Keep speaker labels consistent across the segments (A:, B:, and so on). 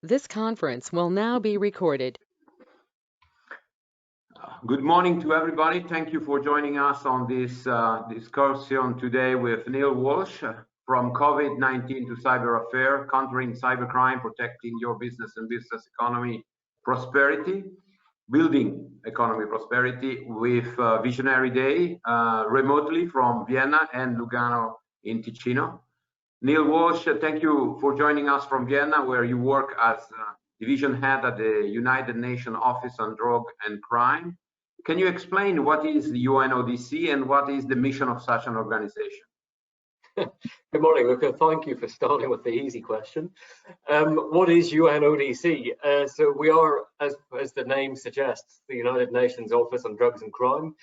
A: This conference will now be recorded.
B: Good morning to everybody. Thank you for joining us on this discussion today with Neil Walsh from COVID-19 to Cyber Affair, Countering Cybercrime, Protecting Your Business and Business Economy Prosperity, Building Economy Prosperity with Visionary Day remotely from Vienna and Lugano in Ticino. Neil Walsh, thank you for joining us from Vienna, where you work as division head at the United Nations Office on Drug and Crime. Can you explain what is the UNODC and what is the mission of such an organization?
C: Good morning, Luca. Thank you for starting with the easy question. What is UNODC? So we are, as the name suggests, the United Nations Office on Drugs and Crime.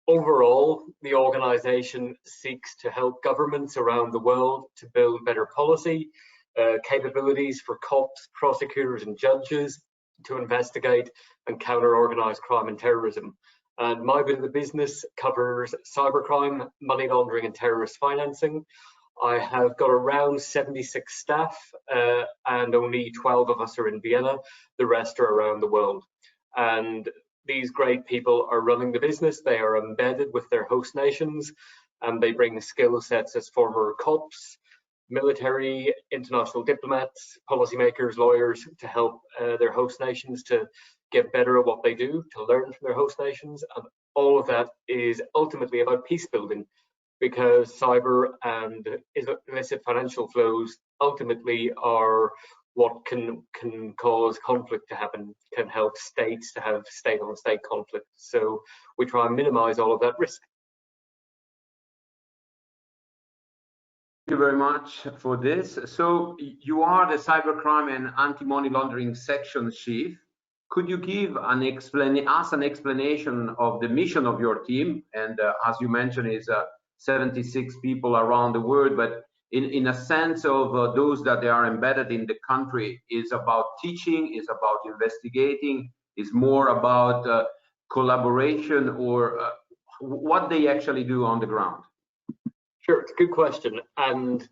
C: Overall, the organization seeks to help governments around the world to build better policy, capabilities for cops, prosecutors and judges to investigate and counter organized crime and terrorism. And my bit of the business covers cybercrime, money laundering and terrorist financing. I have got around 76 staff and only 12 of us are in Vienna. The rest are around the world. And these great people are running the business. They are embedded with their host nations and they bring skill sets as former cops, military, international diplomats, policymakers, lawyers to help their host nations to get better at what they do, to learn from their host nations. And all of that is ultimately about peace building, because cyber and illicit financial flows ultimately are what can cause conflict to happen, can help states to have state-on-state conflict. So we try and minimize all of that risk.
B: Thank you very much for this. So you are the cybercrime and anti-money laundering section chief. Could you give us an explanation of the mission of your team? And as you mentioned, is 76 people around the world, but in a sense of those that they are embedded in the country, is about teaching, is about investigating, is more about collaboration, or what they actually do on the ground?
C: Sure, it's a good question. And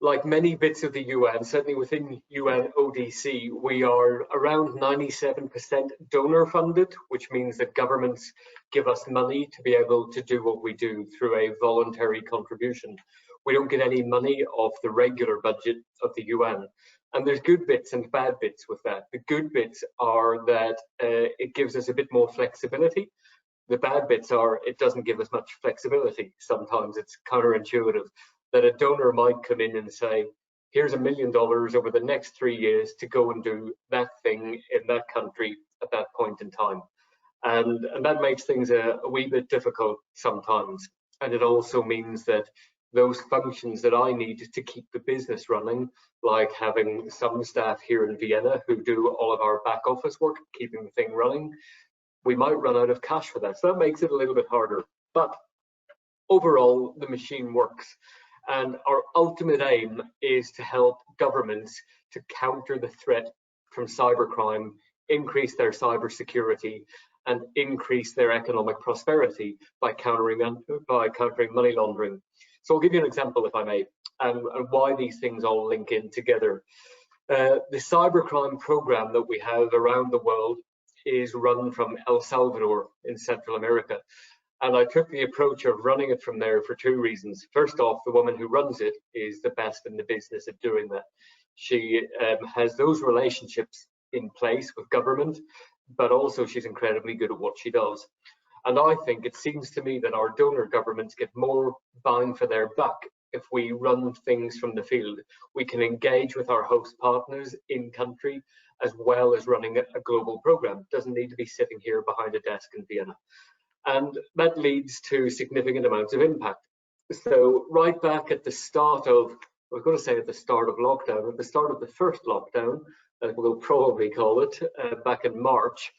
C: like many bits of the UN, certainly within UNODC, we are around 97% donor funded, which means that governments give us money to be able to do what we do through a voluntary contribution. We don't get any money off the regular budget of the UN. And there's good bits and bad bits with that. The good bits are that it gives us a bit more flexibility. The bad bits are it doesn't give us much flexibility. Sometimes it's counterintuitive that a donor might come in and say, here's $1 million over the next 3 years to go and do that thing in that country at that point in time. And that makes things a wee bit difficult sometimes. And it also means that those functions that I need to keep the business running, like having some staff here in Vienna who do all of our back office work, keeping the thing running, we might run out of cash for that. So that makes it a little bit harder. But overall, the machine works. And our ultimate aim is to help governments to counter the threat from cybercrime, increase their cybersecurity, and increase their economic prosperity by countering money laundering. So I'll give you an example, if I may, and why these things all link in together. The cybercrime program that we have around the world is run from El Salvador in Central America. And I took the approach of running it from there for two reasons. First off, the woman who runs it is the best in the business at doing that. She has those relationships in place with government, but also she's incredibly good at what she does. And I think it seems to me that our donor governments get more bang for their buck if we run things from the field. We can engage with our host partners in country as well as running a global program. It doesn't need to be sitting here behind a desk in Vienna. And that leads to significant amounts of impact. So right back at the start of, I was going to say at the start of lockdown, at the start of the first lockdown, we'll probably call it, back in March,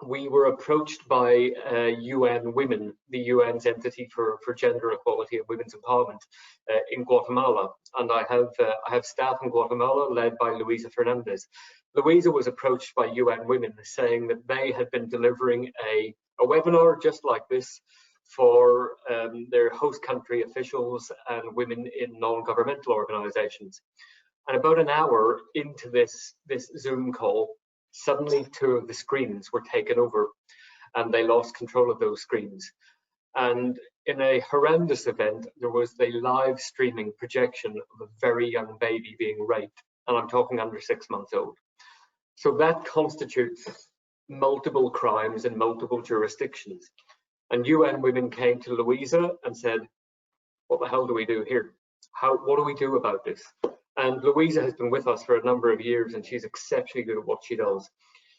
C: we were approached by UN Women, the UN's entity for gender equality and women's empowerment in Guatemala. And I have staff in Guatemala led by Luisa Fernandez. Luisa was approached by UN Women saying that they had been delivering a webinar just like this for their host country officials and women in non-governmental organizations. And about an hour into this Zoom call, suddenly 2 of the screens were taken over and they lost control of those screens. And in a horrendous event, there was the live streaming projection of a very young baby being raped. And I'm talking under 6 months old. So that constitutes multiple crimes in multiple jurisdictions. And UN Women came to Louisa and said, what the hell do we do here? What do we do about this? And Louisa has been with us for a number of years and she's exceptionally good at what she does.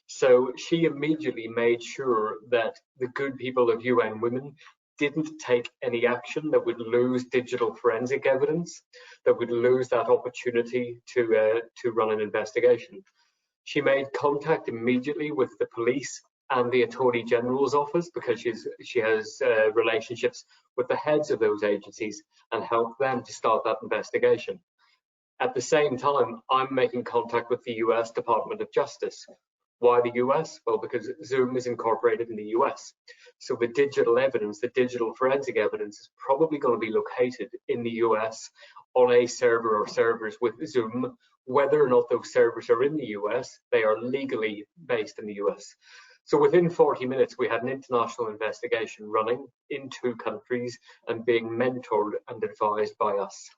C: So she immediately made sure that the good people of UN Women didn't take any action that would lose digital forensic evidence, that would lose that opportunity to run an investigation. She made contact immediately with the police and the Attorney General's office because she has relationships with the heads of those agencies and helped them to start that investigation. At the same time, I'm making contact with the US Department of Justice. Why the US? Well, because Zoom is incorporated in the US. So the digital evidence, the digital forensic evidence is probably going to be located in the US on a server or servers with Zoom. Whether or not those servers are in the US, they are legally based in the US. So within 40 minutes, we had an international investigation running in 2 countries and being mentored and advised by us.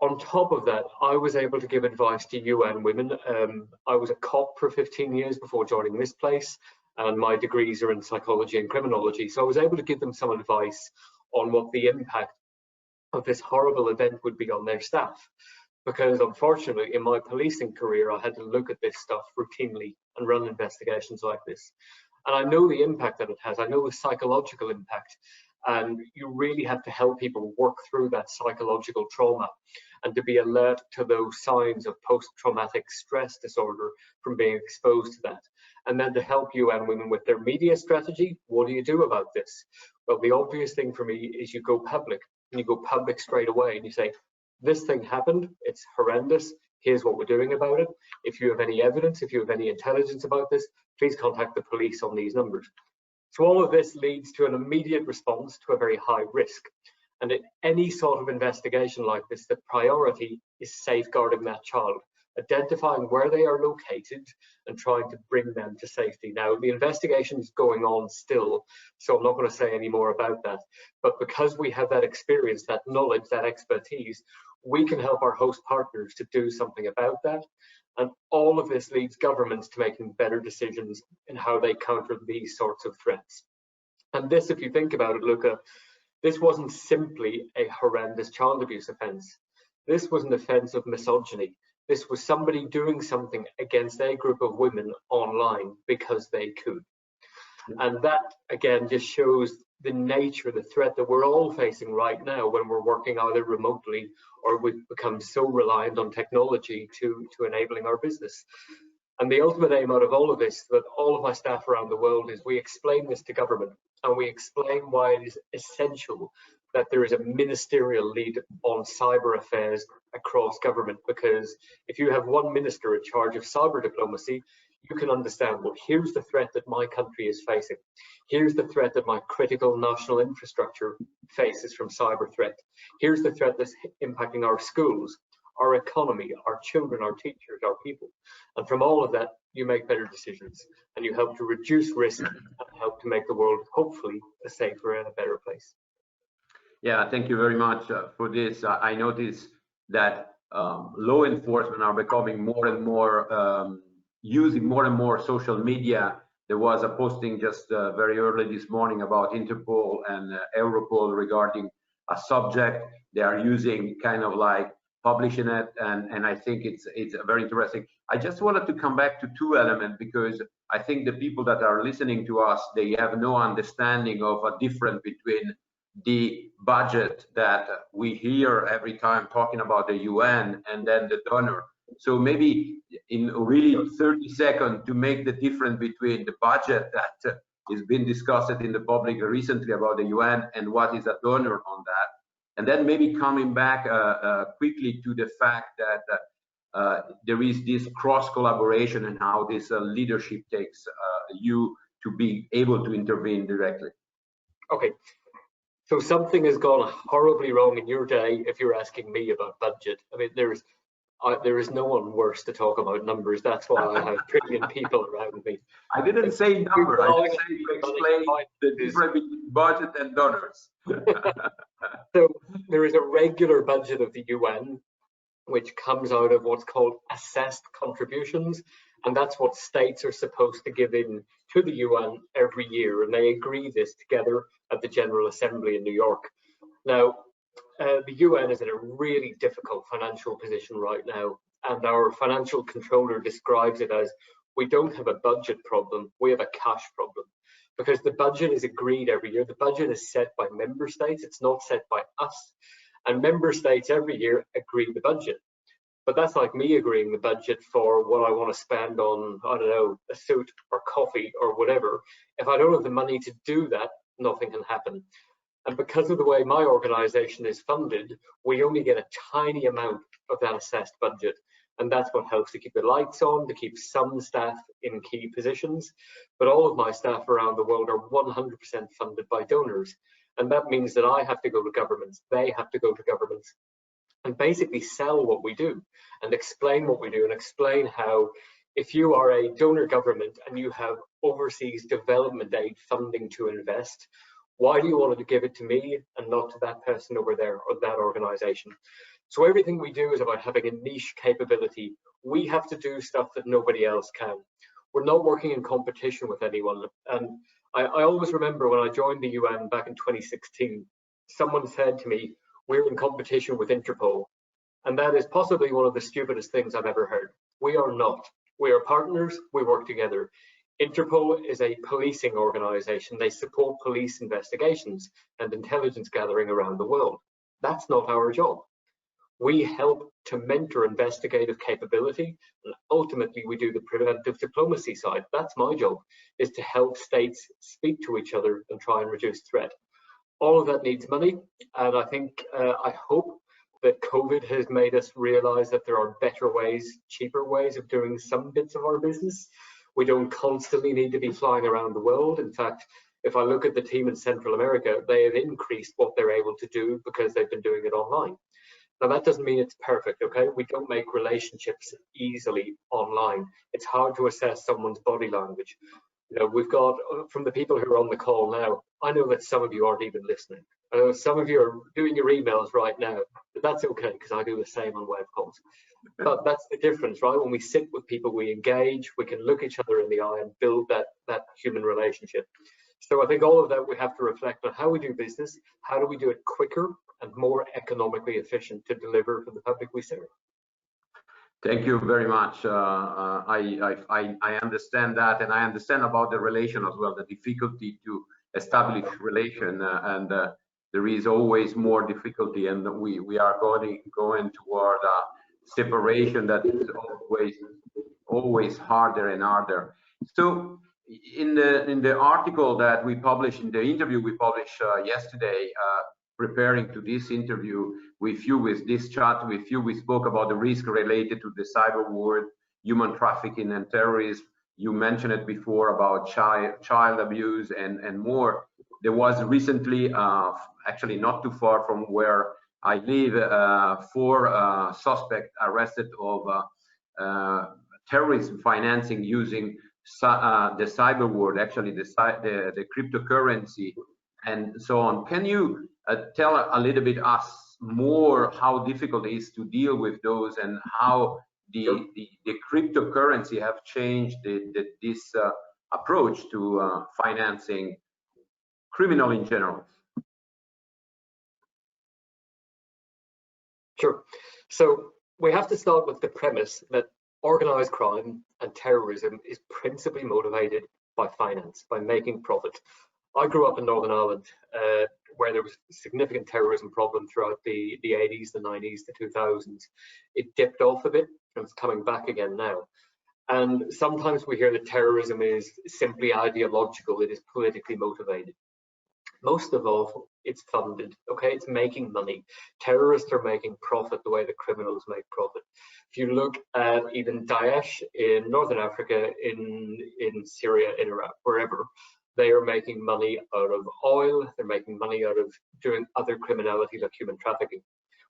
C: On top of that, I was able to give advice to UN Women. I was a cop for 15 years before joining this place, and my degrees are in psychology and criminology. So I was able to give them some advice on what the impact of this horrible event would be on their staff. Because unfortunately, in my policing career, I had to look at this stuff routinely and run investigations like this. And I know the impact that it has. I know the psychological impact. And you really have to help people work through that psychological trauma and to be alert to those signs of post-traumatic stress disorder from being exposed to that. And then to help UN Women with their media strategy, what do you do about this? Well, the obvious thing for me is you go public, and you go public straight away and you say, this thing happened, it's horrendous, here's what we're doing about it. If you have any evidence, if you have any intelligence about this, please contact the police on these numbers. So all of this leads to an immediate response to a very high risk. And in any sort of investigation like this, the priority is safeguarding that child, identifying where they are located and trying to bring them to safety. Now, the investigation is going on still, so I'm not going to say any more about that. But because we have that experience, that knowledge, that expertise, we can help our host partners to do something about that. And all of this leads governments to making better decisions in how they counter these sorts of threats. And this, if you think about it, Luca, this wasn't simply a horrendous child abuse offence. This was an offence of misogyny. This was somebody doing something against a group of women online because they could. And that, again, just shows the nature of the threat that we're all facing right now when we're working either remotely or we've become so reliant on technology to enabling our business. And the ultimate aim out of all of this, that all of my staff around the world, is we explain this to government and we explain why it is essential that there is a ministerial lead on cyber affairs across government. Because if you have one minister in charge of cyber diplomacy, you can understand, well, here's the threat that my country is facing. Here's the threat that my critical national infrastructure faces from cyber threat. Here's the threat that's impacting our schools, our economy, our children, our teachers, our people. And from all of that, you make better decisions and you help to reduce risk and help to make the world, hopefully, a safer and a better place.
B: Yeah, thank you very much for this. I noticed that law enforcement are becoming more and more using more and more social media. There was a posting just very early this morning about Interpol and Europol regarding a subject. They are using kind of like publishing it, and I think it's very interesting. I just wanted to come back to 2 elements because I think the people that are listening to us, they have no understanding of a difference between the budget that we hear every time talking about the UN and then the donor. So maybe in really 30 seconds to make the difference between the budget that is being discussed in the public recently about the UN and what is a donor on that. And then maybe coming back quickly to the fact that there is this cross collaboration and how this leadership takes you to be able to intervene directly.
C: Okay. So something has gone horribly wrong in your day if you're asking me about budget. I mean, there's there is no one worse to talk about numbers. That's why I have brilliant people around me.
B: I didn't say number, I just say you explain the difference between budget and donors.
C: So there is a regular budget of the UN, which comes out of what's called assessed contributions. And that's what states are supposed to give in to the UN every year. And they agree this together at the General Assembly in New York. Now, the UN is in a really difficult financial position right now. And our financial controller describes it as, we don't have a budget problem, we have a cash problem. Because the budget is agreed every year. The budget is set by member states, it's not set by us. And member states every year agree the budget. But that's like me agreeing the budget for what I want to spend on, I don't know, a suit or coffee or whatever. If I don't have the money to do that, nothing can happen. And because of the way my organization is funded, we only get a tiny amount of that assessed budget. And that's what helps to keep the lights on, to keep some staff in key positions. But all of my staff around the world are 100% funded by donors. And that means that I have to go to governments, they have to go to governments, and basically sell what we do and explain what we do and explain how, if you are a donor government and you have overseas development aid funding to invest, why do you want to give it to me and not to that person over there or that organization? So everything we do is about having a niche capability. We have to do stuff that nobody else can. We're not working in competition with anyone. And I always remember when I joined the UN back in 2016, someone said to me, we're in competition with Interpol. And that is possibly one of the stupidest things I've ever heard. We are not. We are partners, we work together. Interpol is a policing organization. They support police investigations and intelligence gathering around the world. That's not our job. We help to mentor investigative capability, and ultimately we do the preventive diplomacy side. That's my job, is to help states speak to each other and try and reduce threat. All of that needs money, and I think, I hope that COVID has made us realize that there are better ways, cheaper ways of doing some bits of our business. We don't constantly need to be flying around the world. In fact, if I look at the team in Central America, they have increased what they're able to do because they've been doing it online. Now, that doesn't mean it's perfect, okay? We don't make relationships easily online. It's hard to assess someone's body language. You know, we've got, from the people who are on the call now, I know that some of you aren't even listening. I know some of you are doing your emails right now, but that's okay, because I do the same on web calls. But that's the difference, right? When we sit with people, we engage, we can look each other in the eye and build that human relationship. So I think all of that we have to reflect on how we do business, how do we do it quicker and more economically efficient to deliver for the public we serve.
B: Thank you very much. I understand that, and I understand about the relation as well, the difficulty to establish relation, and there is always more difficulty, and we are going toward separation that is always harder and harder. So in the article that we published, in the interview we published yesterday, preparing to this interview with you, with this chat with you, we spoke about the risk related to the cyber world, human trafficking and terrorism. You mentioned it before about child abuse and more. There was recently, actually not too far from where I live, 4 suspects arrested of terrorism financing using the cyber world, actually the cryptocurrency and so on. Can you tell a little bit us more how difficult it is to deal with those, and how the cryptocurrency have changed this approach to financing criminal in general?
C: Sure. So we have to start with the premise that organized crime and terrorism is principally motivated by finance, by making profit. I grew up in Northern Ireland, where there was significant terrorism problem throughout the 80s, the 90s, the 2000s. It dipped off a bit and it's coming back again now. And sometimes we hear that terrorism is simply ideological, it is politically motivated. Most of all, it's funded, okay? It's making money. Terrorists are making profit the way the criminals make profit. If you look at even Daesh in Northern Africa, in Syria, in Iraq, wherever, they are making money out of oil, they're making money out of doing other criminality like human trafficking.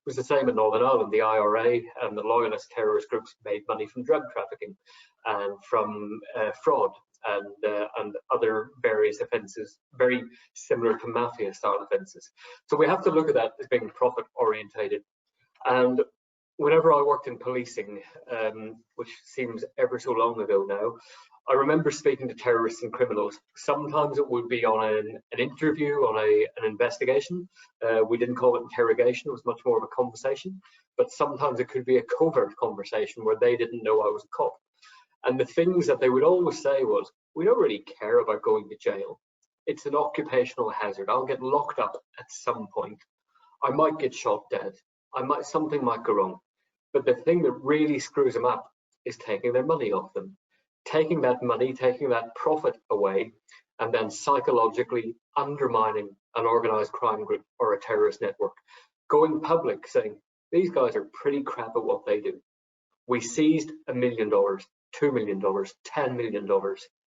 C: was the same in Northern Ireland. The IRA and the loyalist terrorist groups made money from drug trafficking and from fraud and other various offences, very similar to mafia-style offences. So we have to look at that as being profit-orientated. And whenever I worked in policing, which seems ever so long ago now, I remember speaking to terrorists and criminals. Sometimes it would be on an interview, on an investigation. We didn't call it interrogation, it was much more of a conversation. But sometimes it could be a covert conversation where they didn't know I was a cop. And the things that they would always say was, we don't really care about going to jail. It's an occupational hazard. I'll get locked up at some point. I might get shot dead. Something might go wrong. But the thing that really screws them up is taking their money off them. Taking that money, taking that profit away, and then psychologically undermining an organised crime group or a terrorist network. Going public saying, these guys are pretty crap at what they do. We seized $1 million, $2 million, $10 million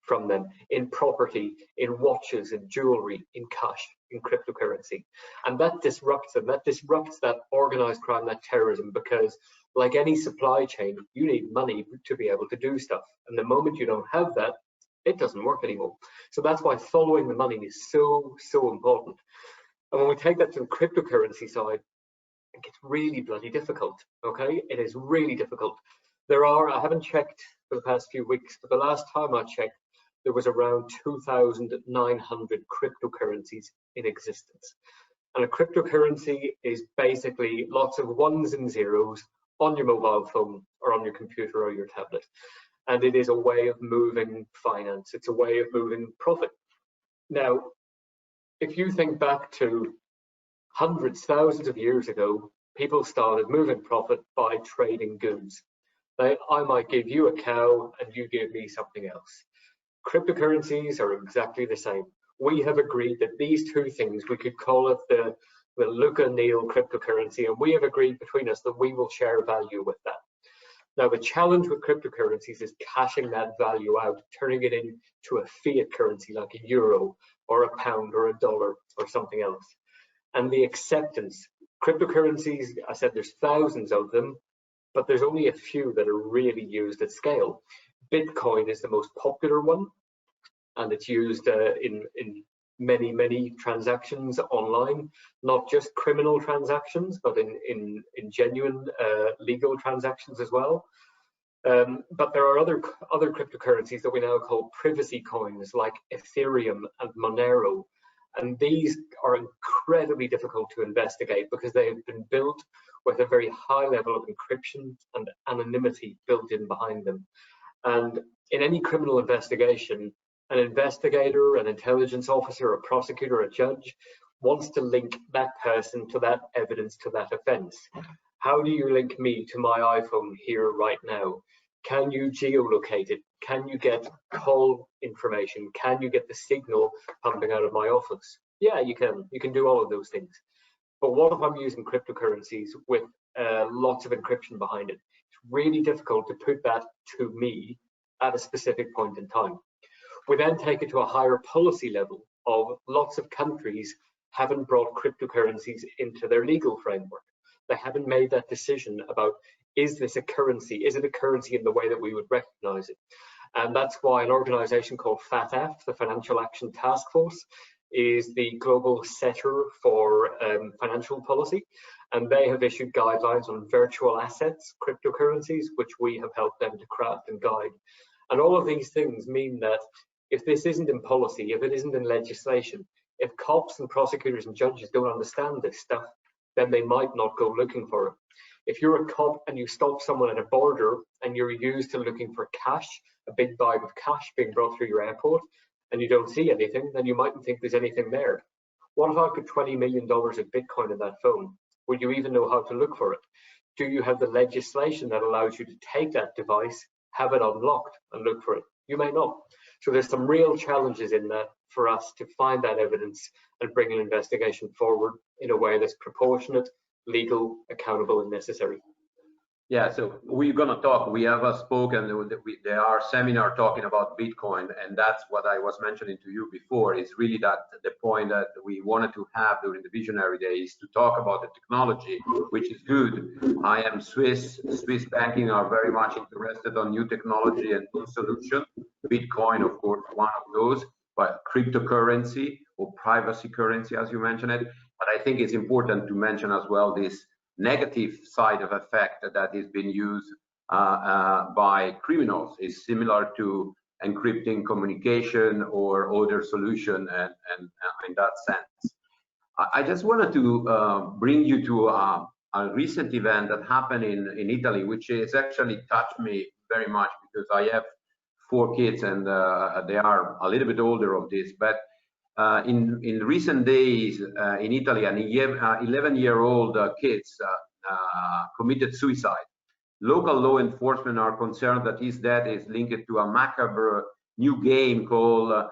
C: from them in property, in watches, in jewellery, in cash, in cryptocurrency. And that disrupts them, that disrupts that organised crime, that terrorism, because like any supply chain, you need money to be able to do stuff. And the moment you don't have that, it doesn't work anymore. So that's why following the money is so, so important. And when we take that to the cryptocurrency side, it gets really bloody difficult, okay? It is really difficult. There are, I haven't checked for the past few weeks, but the last time I checked, there was around 2,900 cryptocurrencies in existence. And a cryptocurrency is basically lots of ones and zeros on your mobile phone or on your computer or your tablet. And it is a way of moving finance. It's a way of moving profit. Now, if you think back to hundreds, thousands of years ago, people started moving profit by trading goods. I might give you a cow and you give me something else. Cryptocurrencies are exactly the same. We have agreed that these two things, we could call it the Luca Neal cryptocurrency, and we have agreed between us that we will share value with that. Now, the challenge with cryptocurrencies is cashing that value out, turning it into a fiat currency like a euro or a pound or a dollar or something else. And the acceptance. Cryptocurrencies, I said there's thousands of them, but there's only a few that are really used at scale. Bitcoin is the most popular one, and it's used in many, many transactions online, not just criminal transactions, but in genuine legal transactions as well. But there are other cryptocurrencies that we now call privacy coins, like Ethereum and Monero. And these are incredibly difficult to investigate because they have been built with a very high level of encryption and anonymity built in behind them. And in any criminal investigation, an investigator, an intelligence officer, a prosecutor, a judge wants to link that person to that evidence, to that offense. How do you link me to my iPhone here right now? Can you geolocate it? Can you get call information? Can you get the signal pumping out of my office? Yeah, you can. You can do all of those things. But what if I'm using cryptocurrencies with lots of encryption behind it? It's really difficult to put that to me at a specific point in time. We then take it to a higher policy level of lots of countries haven't brought cryptocurrencies into their legal framework. They haven't made that decision about, is this a currency? Is it a currency in the way that we would recognize it? And that's why an organization called FATF, the Financial Action Task Force, is the global setter for financial policy. And they have issued guidelines on virtual assets, cryptocurrencies, which we have helped them to craft and guide. And all of these things mean that if this isn't in policy, if it isn't in legislation, if cops and prosecutors and judges don't understand this stuff, then they might not go looking for it. If you're a cop and you stop someone at a border and you're used to looking for cash, a big bag of cash being brought through your airport, and you don't see anything, then you mightn't think there's anything there. What if I put $20 million of Bitcoin in that phone? Would you even know how to look for it? Do you have the legislation that allows you to take that device, have it unlocked and look for it? You may not. So there's some real challenges in that for us to find that evidence and bring an investigation forward in a way that's proportionate, legal, accountable and necessary.
B: Yeah, so we're gonna talk. We have spoken. There are seminar talking about Bitcoin, and that's what I was mentioning to you before. Is really that the point that we wanted to have during the Visionary Days to talk about the technology, which is good. I am Swiss. Swiss banking are very much interested on new technology and new solution. Bitcoin, of course, one of those, but cryptocurrency or privacy currency, as you mentioned it. But I think it's important to mention as well this negative side of effect that is being used by criminals is similar to encrypting communication or other solution, and in that sense. I just wanted to bring you to a recent event that happened in Italy, which has actually touched me very much because I have 4 kids and they are a little bit older of this, but in recent days in Italy, an 11-year-old kids committed suicide. Local law enforcement are concerned that his death is linked to a macabre new game called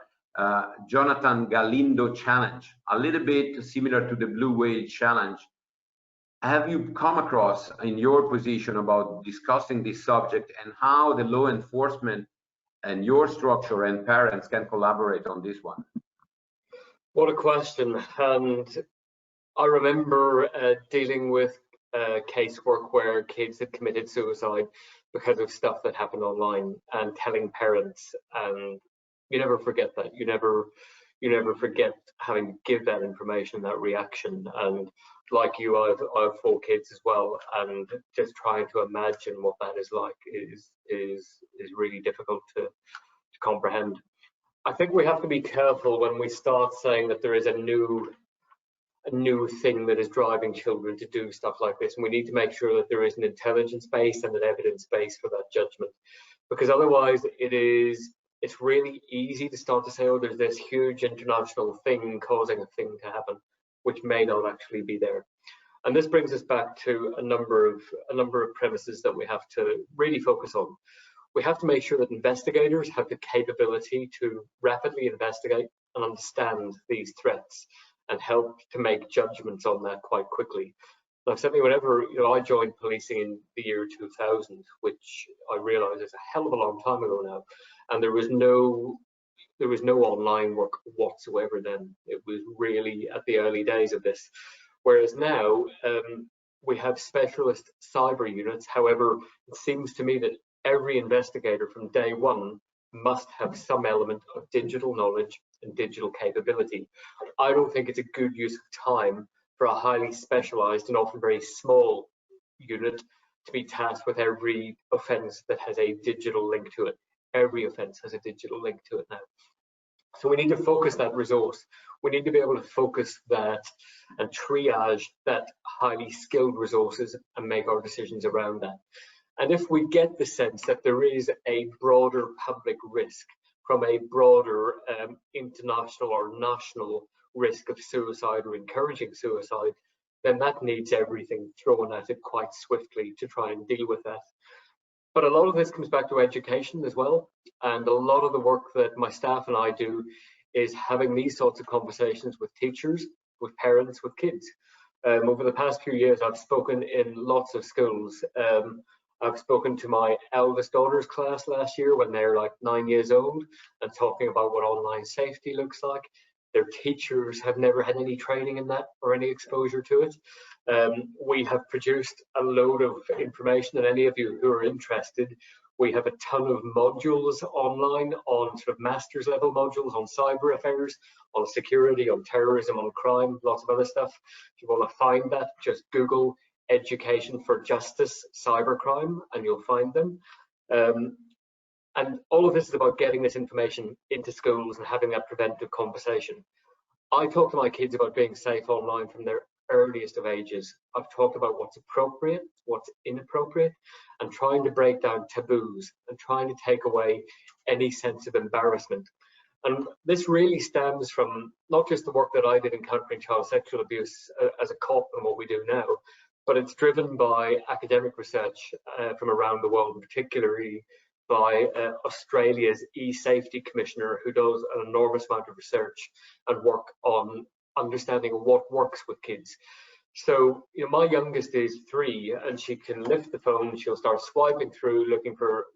B: Jonathan Galindo Challenge, a little bit similar to the Blue Whale Challenge. Have you come across in your position about discussing this subject and how the law enforcement and your structure and parents can collaborate on this one?
C: What a question. And I remember dealing with casework where kids had committed suicide because of stuff that happened online and telling parents, and you never forget that. You never forget having to give that information, that reaction. And like you, I have 4 kids as well, and just trying to imagine what that is like is really difficult to comprehend. I think we have to be careful when we start saying that there is a new thing that is driving children to do stuff like this, and we need to make sure that there is an intelligence base and an evidence base for that judgment, because otherwise it's really easy to start to say, oh, there's this huge international thing causing a thing to happen, which may not actually be there. And this brings us back to a number of premises that we have to really focus on. We have to make sure that investigators have the capability to rapidly investigate and understand these threats and help to make judgments on that quite quickly. Now, certainly whenever I joined policing in the year 2000, which I realise is a hell of a long time ago now, and there was no online work whatsoever then. It was really at the early days of this. Whereas now we have specialist cyber units. However, it seems to me that every investigator from day one must have some element of digital knowledge and digital capability. I don't think it's a good use of time for a highly specialized and often very small unit to be tasked with every offense that has a digital link to it. Every offense has a digital link to it now. So we need to focus that resource. We need to be able to focus that and triage that highly skilled resources and make our decisions around that. And if we get the sense that there is a broader public risk from a broader international or national risk of suicide or encouraging suicide, then that needs everything thrown at it quite swiftly to try and deal with that. But a lot of this comes back to education as well. And a lot of the work that my staff and I do is having these sorts of conversations with teachers, with parents, with kids. Over the past few years, I've spoken in lots of schools. I've spoken to my eldest daughter's class last year when they're like 9 years old and talking about what online safety looks like. Their teachers have never had any training in that or any exposure to it. We have produced a load of information, and any of you who are interested, we have a ton of modules online on sort of master's level modules on cyber affairs, on security, on terrorism, on crime, lots of other stuff. If you want to find that, just Google Education for Justice Cybercrime and you'll find them. And all of this is about getting this information into schools and having that preventive conversation. I talk to my kids about being safe online from their earliest of ages. I've talked about what's appropriate, what's inappropriate, and trying to break down taboos and trying to take away any sense of embarrassment. And this really stems from not just the work that I did in countering child sexual abuse as a cop and what we do now, but it's driven by academic research from around the world, particularly by Australia's e-safety commissioner, who does an enormous amount of research and work on understanding what works with kids. So, my youngest is 3, and she can lift the phone. She'll start swiping through, looking for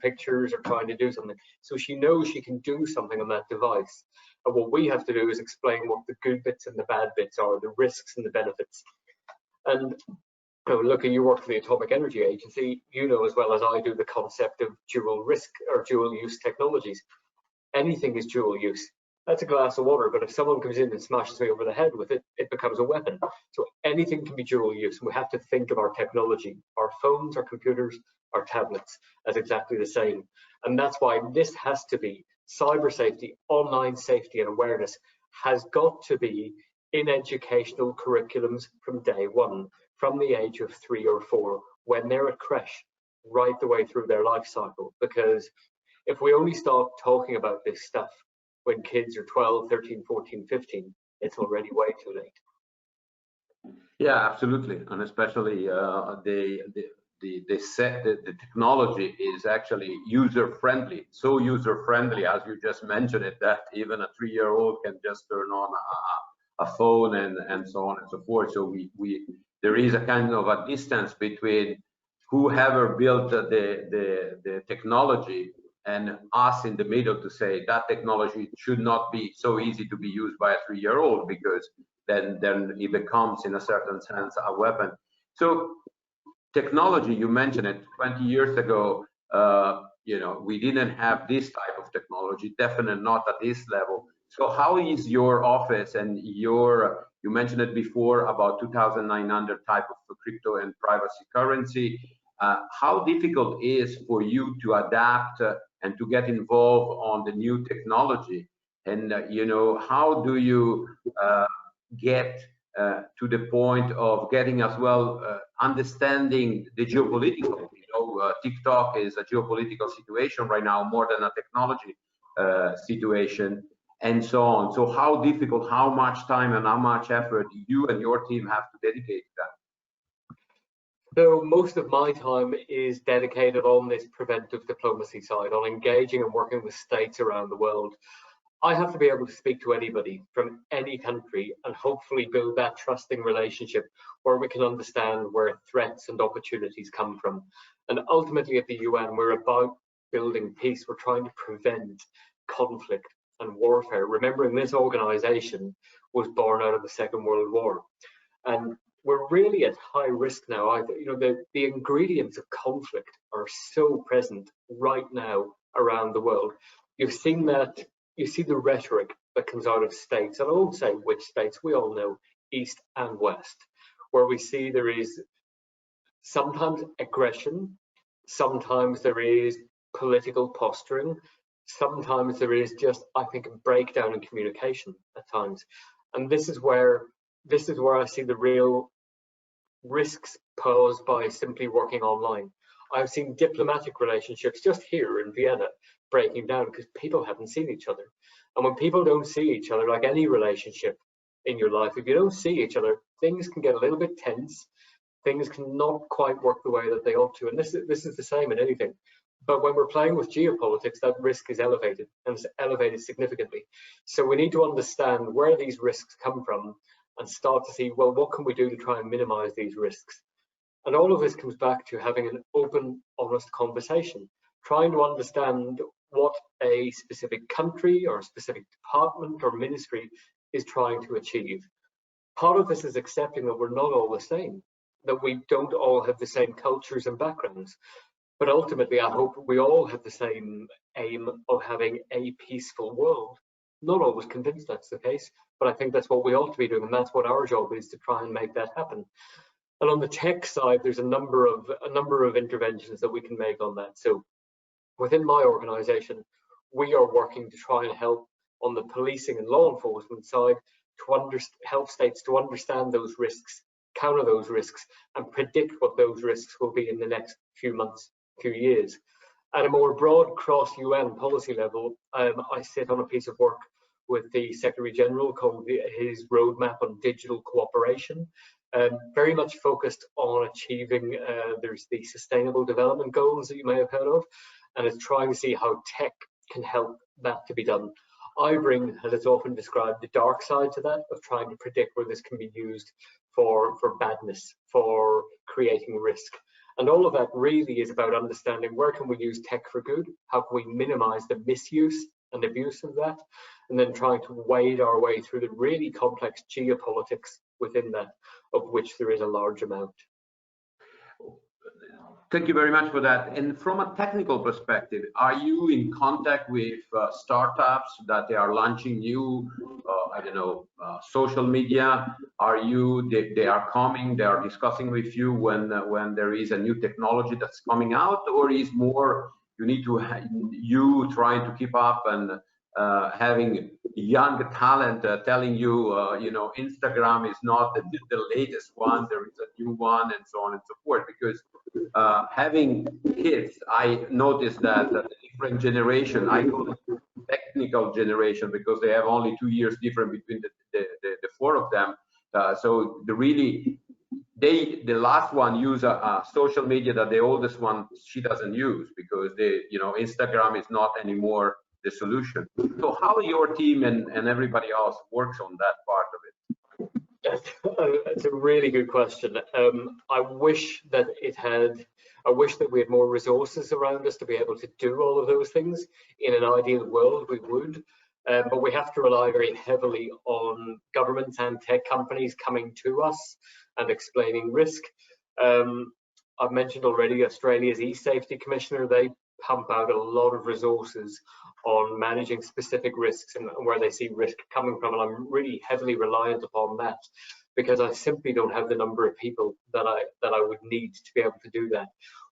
C: pictures or trying to do something. So she knows she can do something on that device. And what we have to do is explain what the good bits and the bad bits are, the risks and the benefits. And look, you work for the Atomic Energy Agency. You know as well as I do the concept of dual risk or dual use technologies. Anything is dual use. That's a glass of water, but if someone comes in and smashes me over the head with it, it becomes a weapon. So anything can be dual use. We have to think of our technology, our phones, our computers, our tablets as exactly the same. And that's why this has to be cyber safety, online safety and awareness has got to be in educational curriculums from day one, from the age of 3 or 4, when they're at creche, right the way through their life cycle. Because if we only start talking about this stuff when kids are 12, 13, 14, 15, it's already way too late.
B: Yeah, absolutely, and especially the technology is actually user friendly, so user friendly as you just mentioned it, that even a 3-year-old can just turn on a phone and so on and so forth. So there is a kind of a distance between whoever built the technology and us in the middle to say that technology should not be so easy to be used by a 3-year-old, because then it becomes in a certain sense a weapon. So technology, you mentioned it, 20 years ago, we didn't have this type of technology, definitely not at this level. So how is your office and you mentioned it before about 2,900 type of crypto and privacy currency. How difficult is for you to adapt and to get involved on the new technology? And how do you get to the point of getting as well understanding the geopolitical? TikTok is a geopolitical situation right now more than a technology situation, and so on. So how difficult, how much time and how much effort you and your team have to dedicate to that?
C: So most of my time is dedicated on this preventive diplomacy side, on engaging and working with states around the world. I have to be able to speak to anybody from any country and hopefully build that trusting relationship where we can understand where threats and opportunities come from. And ultimately at the UN, we're about building peace. We're trying to prevent conflict and warfare. Remembering this organization was born out of the Second World War. And we're really at high risk now. The ingredients of conflict are so present right now around the world. You've seen that. You see the rhetoric that comes out of states, and I won't say which states, we all know, East and West, where we see there is sometimes aggression, sometimes there is political posturing, sometimes there is just, I think, a breakdown in communication at times. And this is where I see the real risks posed by simply working online. I've seen diplomatic relationships just here in Vienna breaking down because people haven't seen each other. And when people don't see each other, like any relationship in your life, if you don't see each other, things can get a little bit tense. Things can not quite work the way that they ought to. And this is the same in anything. But when we're playing with geopolitics, that risk is elevated, and it's elevated significantly. So we need to understand where these risks come from and start to see, well, what can we do to try and minimize these risks? And all of this comes back to having an open, honest conversation, trying to understand what a specific country or a specific department or ministry is trying to achieve. Part of this is accepting that we're not all the same, that we don't all have the same cultures and backgrounds. But ultimately, I hope we all have the same aim of having a peaceful world. Not always convinced that's the case, but I think that's what we ought to be doing, and that's what our job is, to try and make that happen. And on the tech side, there's a number of interventions that we can make on that. So within my organization, we are working to try and help on the policing and law enforcement side to help states to understand those risks, counter those risks, and predict what those risks will be in the next few months, few years. At a more broad cross-UN policy level, I sit on a piece of work with the Secretary General called his roadmap on digital cooperation, very much focused on achieving, there's the Sustainable Development Goals that you may have heard of, and it's trying to see how tech can help that to be done. I bring, as it's often described, the dark side to that, of trying to predict where this can be used for badness, for creating risk. And all of that really is about understanding where can we use tech for good, how can we minimize the misuse and abuse of that, and then trying to wade our way through the really complex geopolitics within that, of which there is a large amount.
B: Thank you very much for that. And from a technical perspective, are you in contact with startups that they are launching new, I don't know, social media? Are you, they are coming, they are discussing with you when there is a new technology that's coming out, or is more you need to, you trying to keep up and having young talent telling you, you know, Instagram is not the latest one, there is a new one, and so on and so forth. Because having kids, I noticed that the different generation, I call it technical generation because they have only 2 years different between the four of them. So the last one use a social media that the oldest one, she doesn't use, because Instagram is not anymore the solution. So how your team and everybody else works on that part of it?
C: It's a really good question. I wish that we had more resources around us to be able to do all of those things. In an ideal world, we would, but we have to rely very heavily on governments and tech companies coming to us and explaining risk. I've mentioned already Australia's e-safety commissioner. They pump out a lot of resources on managing specific risks and where they see risk coming from, and I'm really heavily reliant upon that, because I simply don't have the number of people that I would need to be able to do that.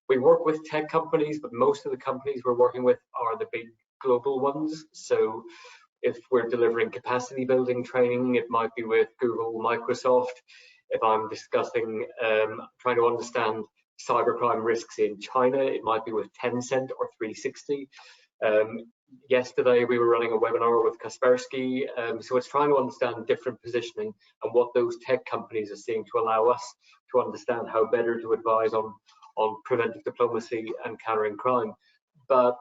C: We work with tech companies, but most of the companies we're working with are the big global ones. So if we're delivering capacity building training, it might be with Google, Microsoft. If I'm discussing trying to understand cybercrime risks in China, it might be with Tencent or 360. Yesterday we were running a webinar with Kaspersky, so it's trying to understand different positioning and what those tech companies are seeing to allow us to understand how better to advise on preventive diplomacy and countering crime. But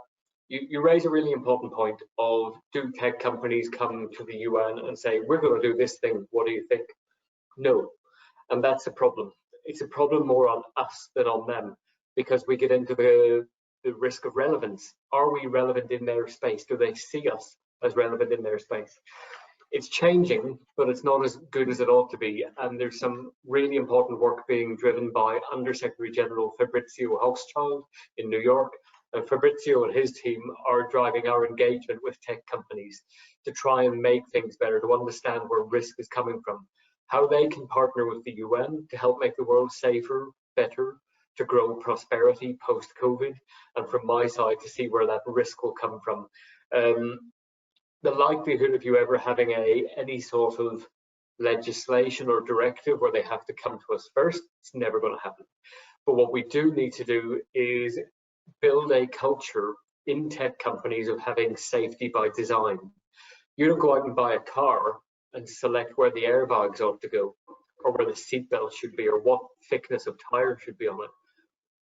C: you raise a really important point of, do tech companies come to the UN and say, we're going to do this thing, what do you think? No, and that's a problem. It's a problem more on us than on them, because we get into the risk of relevance. Are we relevant in their space? Do they see us as relevant in their space? It's changing, but it's not as good as it ought to be. And there's some really important work being driven by Undersecretary General Fabrizio Hochschild in New York. And Fabrizio and his team are driving our engagement with tech companies to try and make things better, to understand where risk is coming from, how they can partner with the UN to help make the world safer, better, to grow prosperity post-COVID, and from my side to see where that risk will come from. The likelihood of you ever having any sort of legislation or directive where they have to come to us first, it's never going to happen. But what we do need to do is build a culture in tech companies of having safety by design. You don't go out and buy a car and select where the airbags ought to go, or where the seatbelt should be, or what thickness of tire should be on it.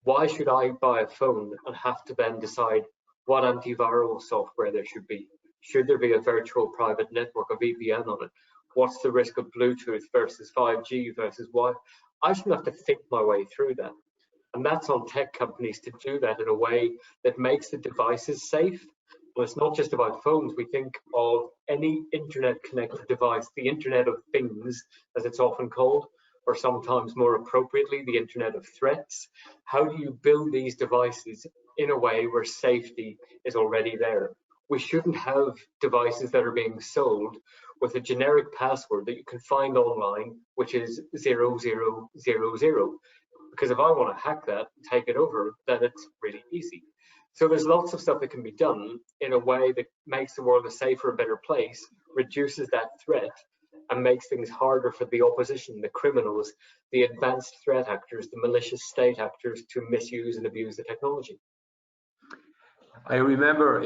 C: Why should I buy a phone and have to then decide what antiviral software there should be? Should there be a virtual private network, a VPN on it? What's the risk of Bluetooth versus 5G versus Wi-Fi? I shouldn't have to think my way through that. And that's on tech companies to do that in a way that makes the devices safe. Well, it's not just about phones. We think of any internet connected device, the Internet of Things, as it's often called, or sometimes more appropriately, the Internet of Threats. How do you build these devices in a way where safety is already there? We shouldn't have devices that are being sold with a generic password that you can find online, which is 0000. Because if I want to hack that and take it over, then it's really easy. So there's lots of stuff that can be done in a way that makes the world a safer, better place, reduces that threat, and makes things harder for the opposition, the criminals, the advanced threat actors, the malicious state actors to misuse and abuse the technology.
B: I remember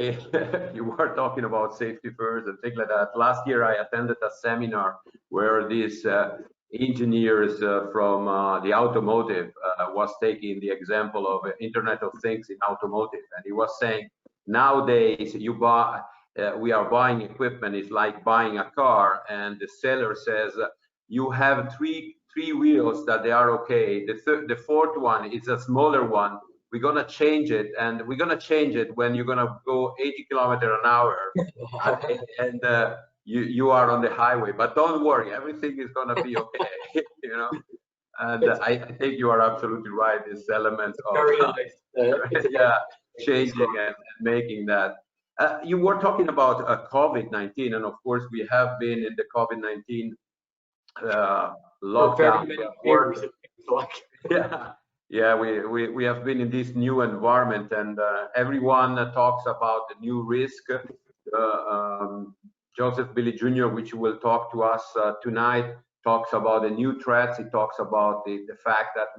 B: you were talking about safety first and things like that. Last year, I attended a seminar where these engineers from the automotive was taking the example of Internet of Things in automotive, and he was saying nowadays you buy we are buying equipment. It's like buying a car, and the seller says you have three wheels that they are okay. The fourth one is a smaller one. We're gonna change it, and we're gonna change it when you're gonna go 80 kilometers an hour, and you are on the highway. But don't worry, everything is gonna be okay. You know. And I think you are absolutely right. This element of changing and making that. You were talking about COVID-19, and of course we have been in the COVID-19 lockdown. We have been in this new environment, and everyone talks about the new risk. Joseph Billy Jr., which will talk to us tonight, talks about the new threats. He talks about the fact that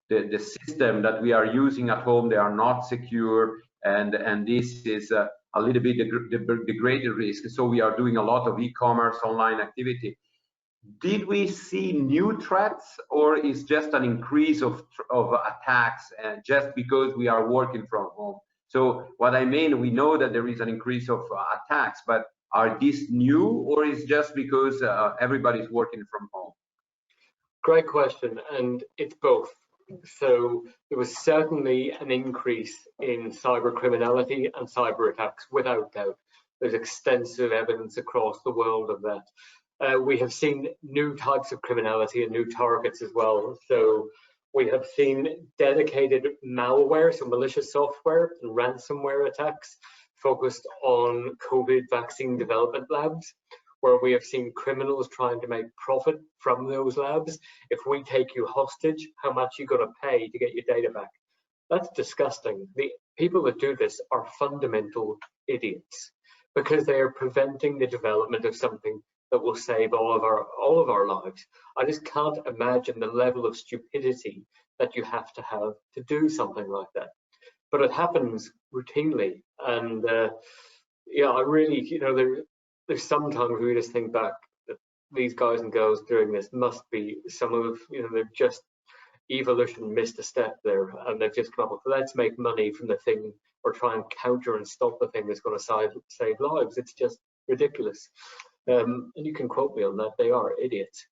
B: the system that we are using at home, they are not secure, and this is a little bit the greater risk. So we are doing a lot of e-commerce online activity. Did we see new threats, or is just an increase of attacks just because we are working from home? So what I mean, we know that there is an increase of attacks, but are these new, or is just because everybody's working from home?
C: Great question, and it's both. So there was certainly an increase in cyber criminality and cyber attacks, without doubt. There's extensive evidence across the world of that. We have seen new types of criminality and new targets as well. So we have seen dedicated malware, so malicious software and ransomware attacks focused on COVID vaccine development labs, where we have seen criminals trying to make profit from those labs. If we take you hostage, how much are you going to pay to get your data back? That's disgusting. The people that do this are fundamental idiots, because they are preventing the development of something that will save all of our lives. I just can't imagine the level of stupidity that you have to do something like that. But it happens routinely, and yeah, I really, there's sometimes we just think back that these guys and girls doing this must be some of, they've just evolution missed a step there, and they've just come up with, let's make money from the thing or try and counter and stop the thing that's going to save lives. It's just ridiculous. And you can quote me on that, they are idiots.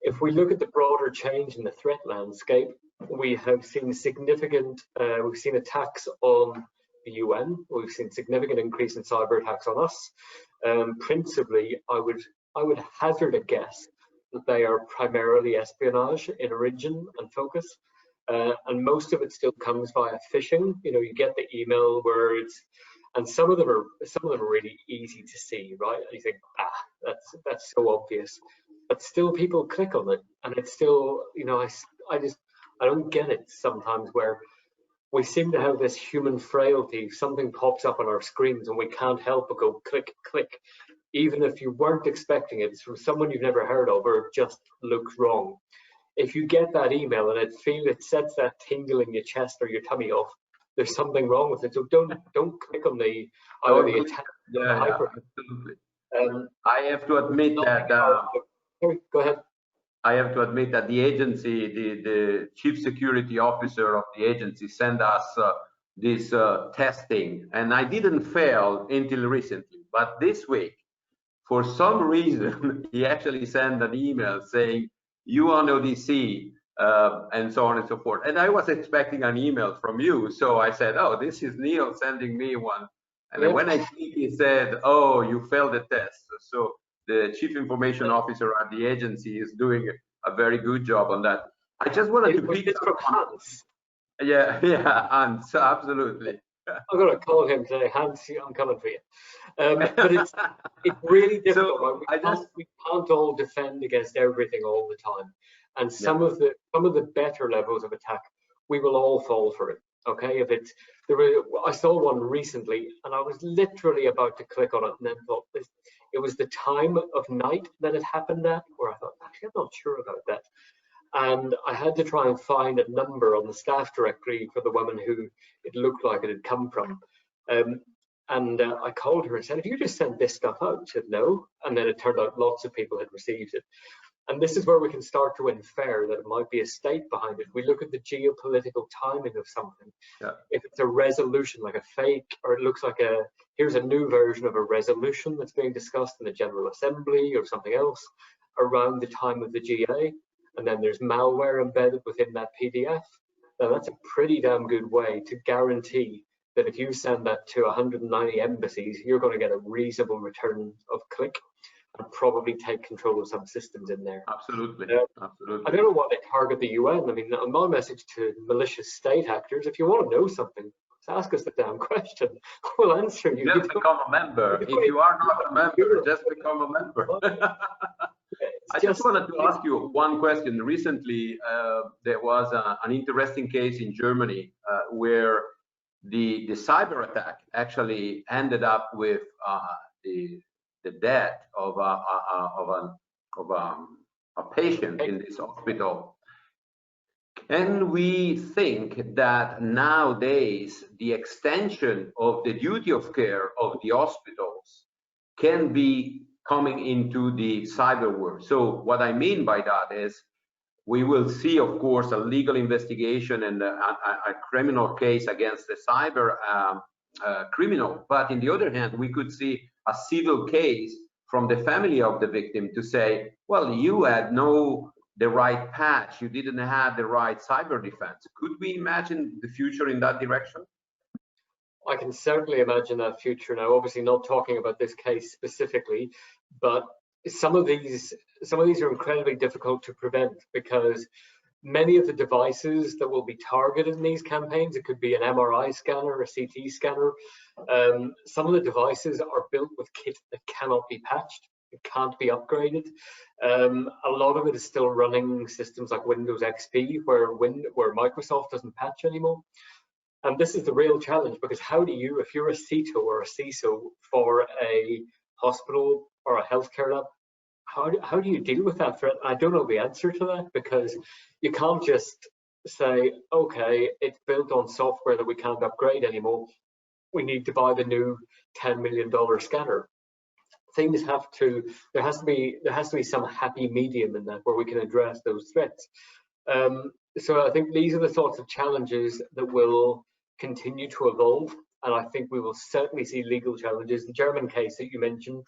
C: If we look at the broader change in the threat landscape, we have seen significant, we've seen attacks on the UN, we've seen significant increase in cyber attacks on us. Principally, I would hazard a guess that they are primarily espionage in origin and focus. And most of it still comes via phishing. You get the email where it's, and some of them are really easy to see, right? And you think, that's so obvious, but still people click on it, and it's still, I don't get it sometimes, where we seem to have this human frailty. Something pops up on our screens and we can't help but go click, click, even if you weren't expecting it. It's from someone you've never heard of, or it just looks wrong. If you get that email and it sets that tingle in your chest or your tummy off, there's something wrong with it. So don't click on the attack.
B: Absolutely. I have to admit that.
C: Go ahead.
B: I have to admit that the agency, the chief security officer of the agency, sent us this testing, and I didn't fail until recently. But this week, for some reason, he actually sent an email saying UNODC and so on and so forth. And I was expecting an email from you, so I said, "Oh, this is Neil sending me one." And then when I think, he said, "Oh, you failed the test." So the chief information officer at the agency is doing a very good job on that. I just wanted to pick
C: from Hans.
B: Yeah, Hans, absolutely.
C: I'm going to call him today. Hans, I'm coming for you. But it's really difficult. So we can't all defend against everything all the time. And some of the better levels of attack, we will all fall for it. Okay, I saw one recently, and I was literally about to click on it, and then thought it was the time of night that it happened at, where I thought, actually, I'm not sure about that. And I had to try and find a number on the staff directory for the woman who it looked like it had come from. And I called her and said, "Have you just sent this stuff out?" She said, "No." And then it turned out lots of people had received it. And this is where we can start to infer that it might be a state behind it. We look at the geopolitical timing of something.
B: Yeah.
C: If it's a resolution, like a fake, or it looks like here's a new version of a resolution that's being discussed in the General Assembly or something else around the time of the GA, and then there's malware embedded within that PDF, now that's a pretty damn good way to guarantee that if you send that to 190 embassies, you're going to get a reasonable return of click and probably take control of some systems in there.
B: Absolutely, absolutely.
C: I don't know what they target the UN. I mean, my message to malicious state actors, if you want to know something, ask us the damn question. We'll answer you.
B: Just become a member. If you are not a member, just become a member. I just wanted to ask you one question. Recently, there was an interesting case in Germany where the cyber attack actually ended up with the death of a patient in this hospital. And we think that nowadays the extension of the duty of care of the hospitals can be coming into the cyber world. So what I mean by that is we will see, of course, a legal investigation and a criminal case against the cyber criminal. But on the other hand, we could see a civil case from the family of the victim to say, well, you had the right patch, you didn't have the right cyber defense. Could we imagine the future in that direction?
C: I can certainly imagine that future now. Obviously, not talking about this case specifically, but some of these are incredibly difficult to prevent because many of the devices that will be targeted in these campaigns, it could be an MRI scanner, a CT scanner. Some of the devices are built with kit that cannot be patched. It can't be upgraded. A lot of it is still running systems like Windows XP, where Microsoft doesn't patch anymore. And this is the real challenge, because how do you, if you're a CISO or a CISO for a hospital or a healthcare lab, how do you deal with that threat? I don't know the answer to that, because you can't just say, okay, it's built on software that we can't upgrade anymore. We need to buy the new $10 million scanner. Things there has to be some happy medium in that where we can address those threats. So I think these are the sorts of challenges that will continue to evolve, and I think we will certainly see legal challenges. The German case that you mentioned,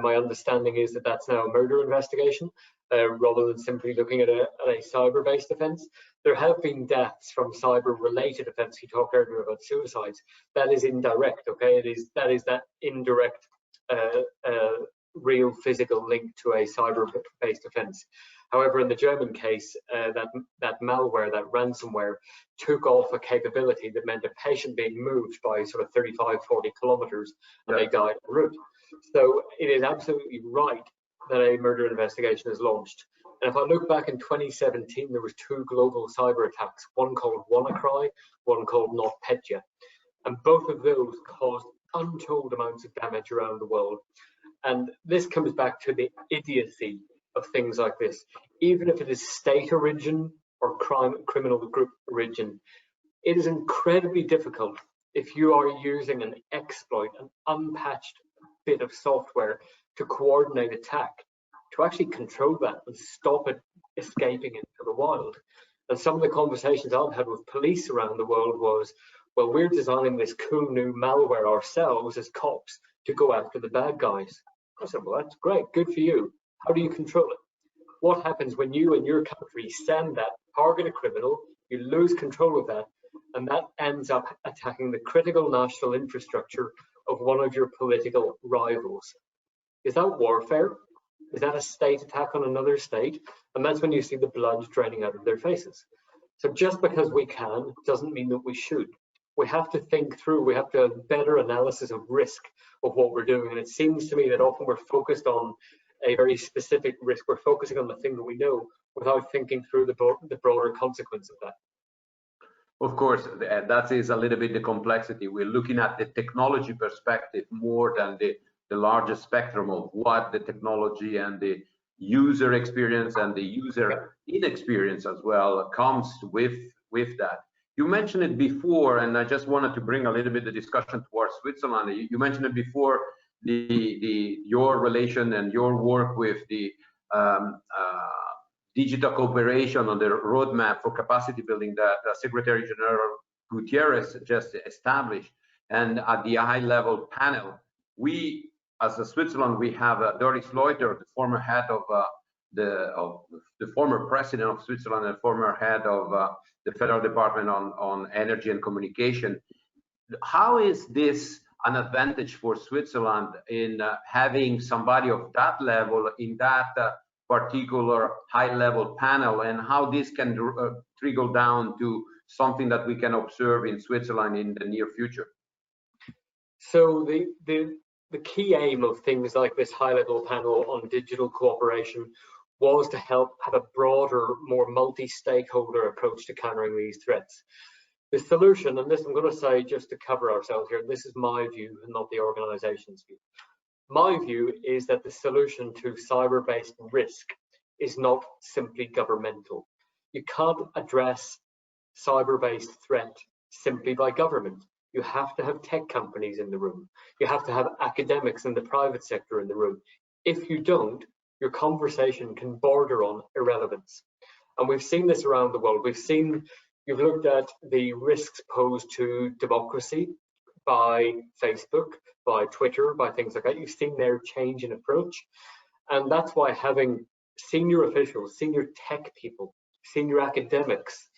C: my understanding is that that's now a murder investigation rather than simply looking at a cyber-based offence. There have been deaths from cyber-related offence. You talked earlier about suicides. That is indirect, okay? That is that indirect real physical link to a cyber-based offence. However, in the German case, that malware, that ransomware, took off a capability that meant a patient being moved by sort of 35, 40 kilometers, and they died en route. So it is absolutely right that a murder investigation is launched. And if I look back in 2017, there was 2 global cyber attacks, one called WannaCry, one called NotPetya. And both of those caused untold amounts of damage around the world. And this comes back to the idiocy of things like this. Even if it is state origin or criminal group origin, it is incredibly difficult if you are using an exploit, an unpatched bit of software to coordinate attack, to actually control that and stop it escaping into the wild. And some of the conversations I've had with police around the world was, well, we're designing this cool new malware ourselves as cops to go after the bad guys. I said, well, that's great, good for you. How do you control it? What happens when you and your country send that, target a criminal, you lose control of that, and that ends up attacking the critical national infrastructure of one of your political rivals? Is that warfare? Is that a state attack on another state? And that's when you see the blood draining out of their faces. So just because we can doesn't mean that we should. We have to think through, we have to have better analysis of risk of what we're doing. And it seems to me that often we're focused on a very specific risk. We're focusing on the thing that we know without thinking through the broader consequence of that.
B: Of course, that is a little bit the complexity. We're looking at the technology perspective more than the largest spectrum of what the technology and the user experience and the user inexperience as well comes with that. You mentioned it before, and I just wanted to bring a little bit of the discussion towards Switzerland. You mentioned it before, your relation and your work with the digital cooperation on the roadmap for capacity building that Secretary General Gutierrez just established. And at the high-level panel, we, as Switzerland, we have Doris Leuter, the former head of the former president of Switzerland and former head of the Federal Department on Energy and Communication. How is this an advantage for Switzerland in having somebody of that level in that particular high-level panel, and how this can trickle down to something that we can observe in Switzerland in the near future?
C: So the key aim of things like this high-level panel on digital cooperation was to help have a broader, more multi-stakeholder approach to countering these threats. The solution, and this I'm going to say just to cover ourselves here, this is my view and not the organization's view. My view is that the solution to cyber-based risk is not simply governmental. You can't address cyber-based threat simply by government. You have to have tech companies in the room. You have to have academics in the private sector in the room. If you don't, your conversation can border on irrelevance. And we've seen this around the world. You've looked at the risks posed to democracy by Facebook, by Twitter, by things like that. You've seen their change in approach. And that's why having senior officials, senior tech people, senior academics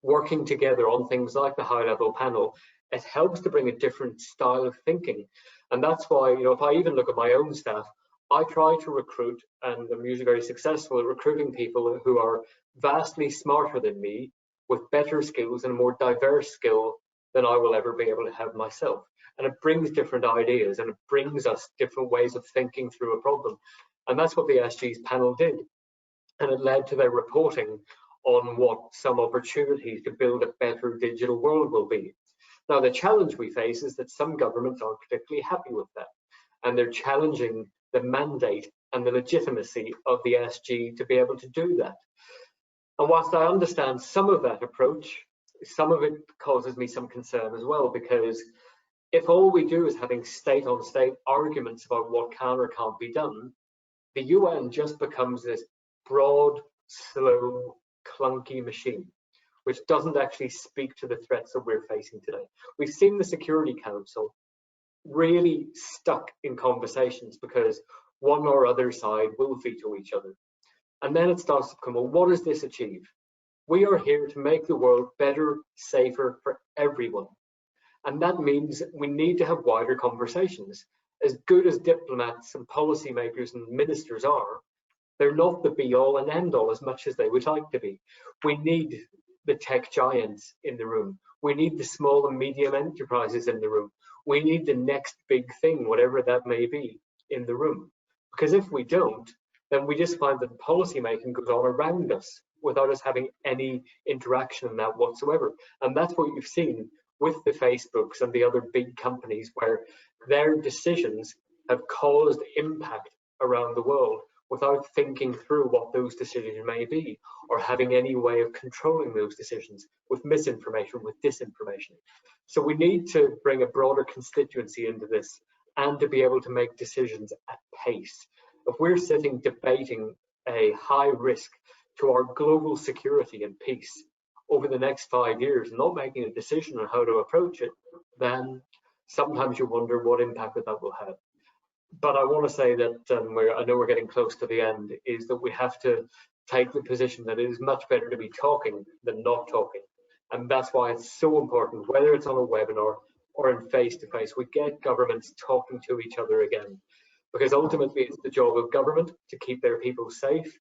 C: working together on things like the high-level panel, it helps to bring a different style of thinking. And that's why, if I even look at my own staff, I try to recruit, and I'm usually very successful at recruiting people who are vastly smarter than me, with better skills and a more diverse skill than I will ever be able to have myself. And it brings different ideas, and it brings us different ways of thinking through a problem. And that's what the SG's panel did. And it led to their reporting on what some opportunities to build a better digital world will be. Now, the challenge we face is that some governments aren't particularly happy with that, and they're challenging the mandate and the legitimacy of the SG to be able to do that. And whilst I understand some of that approach, some of it causes me some concern as well, because if all we do is having state-on-state arguments about what can or can't be done, the UN just becomes this broad, slow, clunky machine, which doesn't actually speak to the threats that we're facing today. We've seen the Security Council really stuck in conversations because one or other side will veto each other. And then it starts to come, well, what does this achieve? We are here to make the world better, safer for everyone. And that means we need to have wider conversations. As good as diplomats and policymakers and ministers are, they're not the be-all and end-all as much as they would like to be. We need the tech giants in the room. We need the small and medium enterprises in the room. We need the next big thing, whatever that may be, in the room. Because if we don't, then we just find that policy making goes on around us without us having any interaction in that whatsoever. And that's what you've seen with the Facebooks and the other big companies, where their decisions have caused impact around the world without thinking through what those decisions may be, or having any way of controlling those decisions with misinformation, with disinformation. So we need to bring a broader constituency into this and to be able to make decisions at pace. If we're sitting debating a high risk to our global security and peace over the next 5 years, not making a decision on how to approach it, then sometimes you wonder what impact that will have. But I want to say that I know we're getting close to the end, is that we have to take the position that it is much better to be talking than not talking. And that's why it's so important, whether it's on a webinar or in face-to-face, we get governments talking to each other again. Because ultimately it's the job of government to keep their people safe,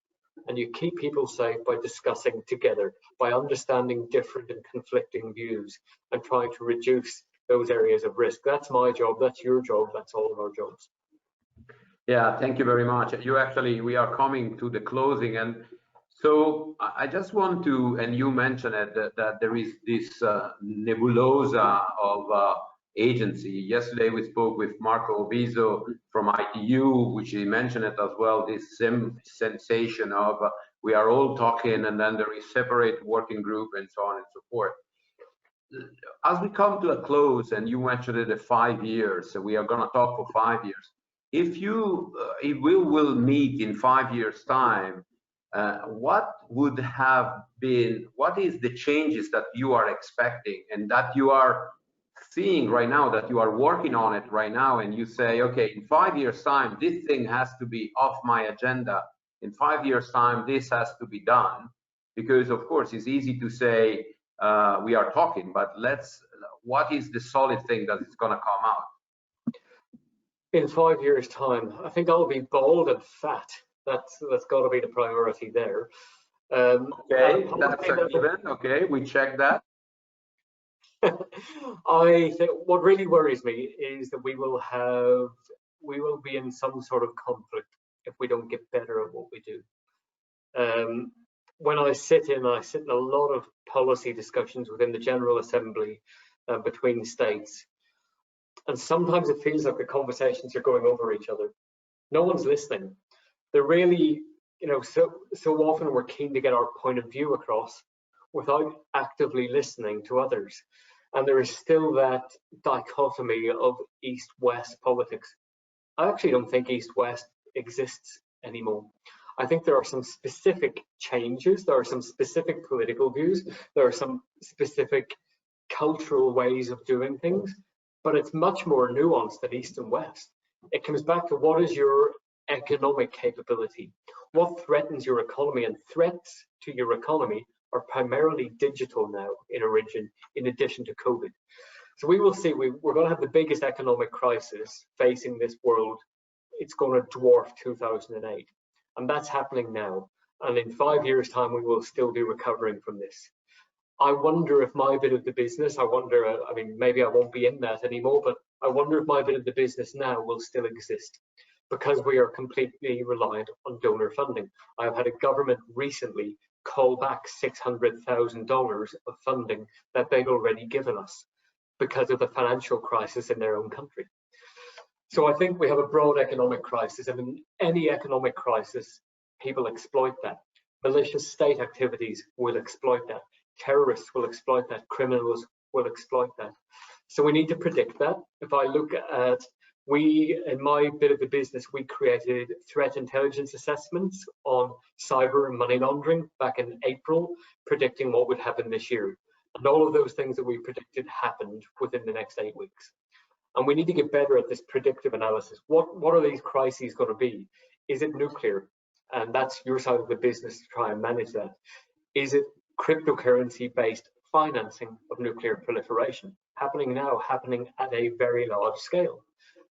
C: and you keep people safe by discussing together, by understanding different and conflicting views and trying to reduce those areas of risk. That's my job, that's your job, that's all of our jobs.
B: Yeah, thank you very much. We are coming to the closing, and so I just want to, and you mentioned it, that there is this nebulosa of agency. Yesterday we spoke with Marco Obiso from ITU, which he mentioned it as well, this sensation of we are all talking and then there is separate working group and so on and so forth. As we come to a close, and you mentioned it, 5 years, so we are going to talk for 5 years. if we will meet in 5 years' time, what is the changes that you are expecting and that you are seeing right now, that you are working on it right now, and you say, okay, in 5 years' time, this thing has to be off my agenda. In 5 years' time, this has to be done. Because of course, it's easy to say we are talking, but what is the solid thing that is going to come out?
C: In 5 years' time, I think I'll be bald and fat. That's got to be the priority there.
B: Okay, that's a given. Okay, we check that.
C: I think what really worries me is that we will be in some sort of conflict if we don't get better at what we do. When I sit in a lot of policy discussions within the General Assembly between states, and sometimes it feels like the conversations are going over each other. No one's listening. They're really, so often we're keen to get our point of view across without actively listening to others. And there is still that dichotomy of East-West politics. I actually don't think East-West exists anymore. I think there are some specific changes, there are some specific political views, there are some specific cultural ways of doing things, but it's much more nuanced than East and West. It comes back to what is your economic capability? What threatens your economy? And threats to your economy are primarily digital now in origin, in addition to COVID. So we will see, we're going to have the biggest economic crisis facing this world. It's going to dwarf 2008. And that's happening now. And in 5 years' time, we will still be recovering from this. I wonder if my bit of the business, I mean, maybe I won't be in that anymore, but I wonder if my bit of the business now will still exist because we are completely reliant on donor funding. I've had a government recently call back $600,000 of funding that they'd already given us because of the financial crisis in their own country. So I think we have a broad economic crisis, and in any economic crisis, people exploit that. Malicious state activities will exploit that. Terrorists will exploit that. Criminals will exploit that. So we need to predict that. If I look at, in my bit of the business, we created threat intelligence assessments on cyber and money laundering back in April, predicting what would happen this year. And all of those things that we predicted happened within the next 8 weeks. And we need to get better at this predictive analysis. What are these crises going to be? Is it nuclear? And that's your side of the business to try and manage that. Is it cryptocurrency-based financing of nuclear proliferation? Happening now, happening at a very large scale.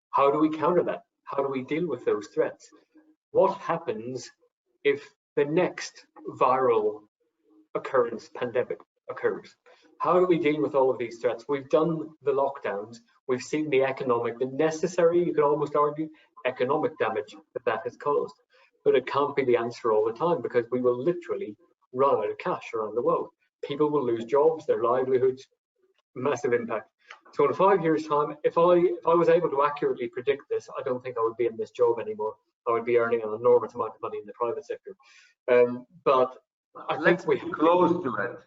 C: How do we counter that? How do we deal with those threats? What happens if the next viral occurrence, pandemic occurs? How do we deal with all of these threats? We've done the lockdowns. We've seen the necessary, you could almost argue, economic damage that has caused. But it can't be the answer all the time because we will literally run out of cash around the world. People will lose jobs, their livelihoods, massive impact. So in 5 years' time, if I was able to accurately predict this, I don't think I would be in this job anymore. I would be earning an enormous amount of money in the private sector. But I think we
B: close to it.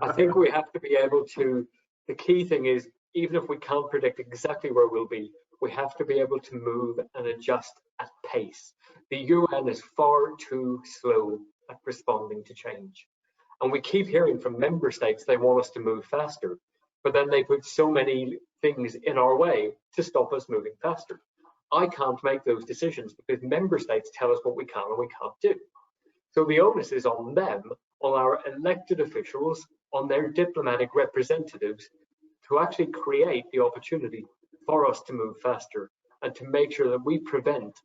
C: I think we have to be able to, the key thing is, even if we can't predict exactly where we'll be, we have to be able to move and adjust at pace. The UN is far too slow at responding to change. And we keep hearing from member states they want us to move faster, but then they put so many things in our way to stop us moving faster. I can't make those decisions because member states tell us what we can and we can't do. So the onus is on them, on our elected officials, on their diplomatic representatives to actually create the opportunity for us to move faster and to make sure that we prevent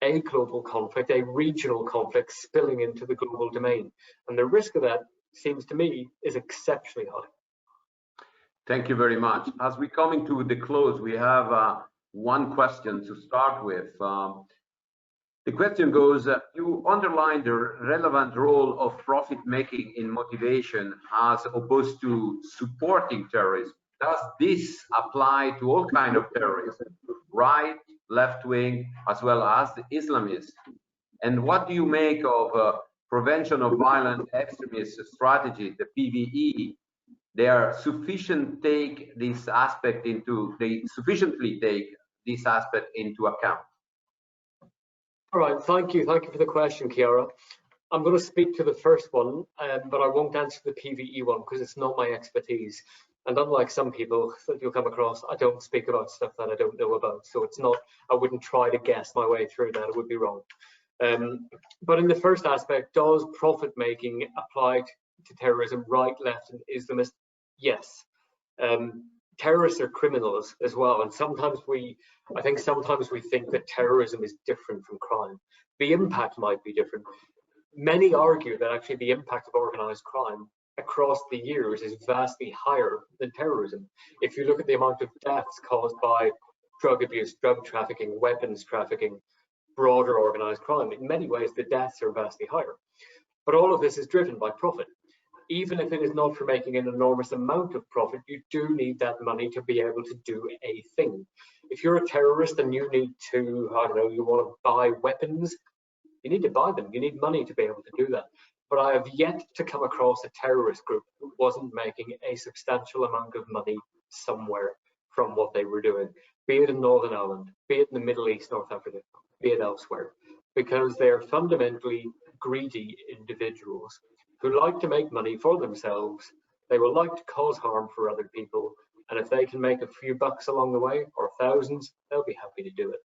C: a global conflict, a regional conflict spilling into the global domain. And the risk of that, seems to me, is exceptionally high.
B: Thank you very much. As we're coming to the close, we have one question to start with. The question goes, you underlined the relevant role of profit making in motivation as opposed to supporting terrorism. Does this apply to all kinds of terrorism, right, left wing, as well as the Islamists? And what do you make of prevention of violent extremist strategy, the PVE? They sufficiently take this aspect into account.
C: All right, thank you for the question, Ciara. I'm going to speak to the first one, but I won't answer the PVE one because it's not my expertise. And unlike some people that you'll come across, I don't speak about stuff that I don't know about. So it's not, I wouldn't try to guess my way through that. It would be wrong. But in the first aspect, does profit making apply to terrorism, right, left, and Islamist? Yes. Terrorists are criminals as well, and I think sometimes we think that terrorism is different from crime. The impact might be different. Many argue that actually the impact of organized crime across the years is vastly higher than terrorism. If you look at the amount of deaths caused by drug abuse, drug trafficking, weapons trafficking, broader organized crime, in many ways the deaths are vastly higher. But all of this is driven by profit. Even if it is not for making an enormous amount of profit, you do need that money to be able to do a thing. If you're a terrorist and you need to, I don't know, you want to buy weapons, you need to buy them. You need money to be able to do that. But I have yet to come across a terrorist group who wasn't making a substantial amount of money somewhere from what they were doing, be it in Northern Ireland, be it in the Middle East, North Africa, be it elsewhere, because they're fundamentally greedy individuals who like to make money for themselves. They will like to cause harm for other people, and if they can make a few bucks along the way, or thousands, they'll be happy to do it.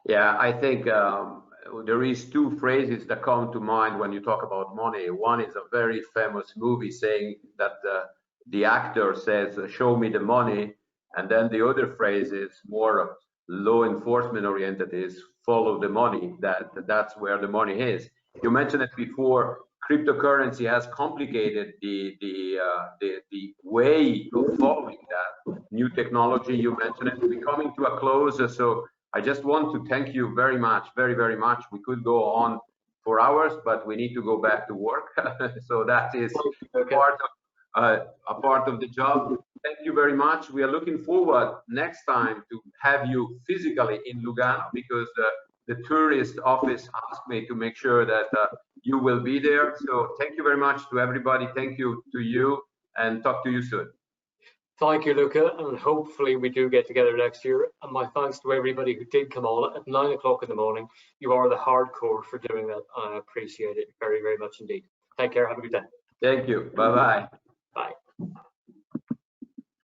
B: Yeah, I think there is two phrases that come to mind when you talk about money. One is a very famous movie saying that the actor says, "Show me the money," and then the other phrase is more law enforcement oriented, is "Follow the money." That's where the money is. You mentioned it before. Cryptocurrency has complicated the way of following that. New technology, you mentioned it. We're coming to a close, so I just want to thank you very much, very much. We could go on for hours, but we need to go back to work. So that is a part of the job. Thank you very much. We are looking forward next time to have you physically in Lugano, because the tourist office asked me to make sure that you will be there. So thank you very much to everybody. Thank you to you, and talk to you soon.
C: Thank you, Luca, and hopefully we do get together next year. And my thanks to everybody who did come on at 9 o'clock in the morning. You are the hardcore for doing that. I appreciate it very much indeed. Take care. Have a good day.
B: Thank you. Bye-bye.
C: Bye.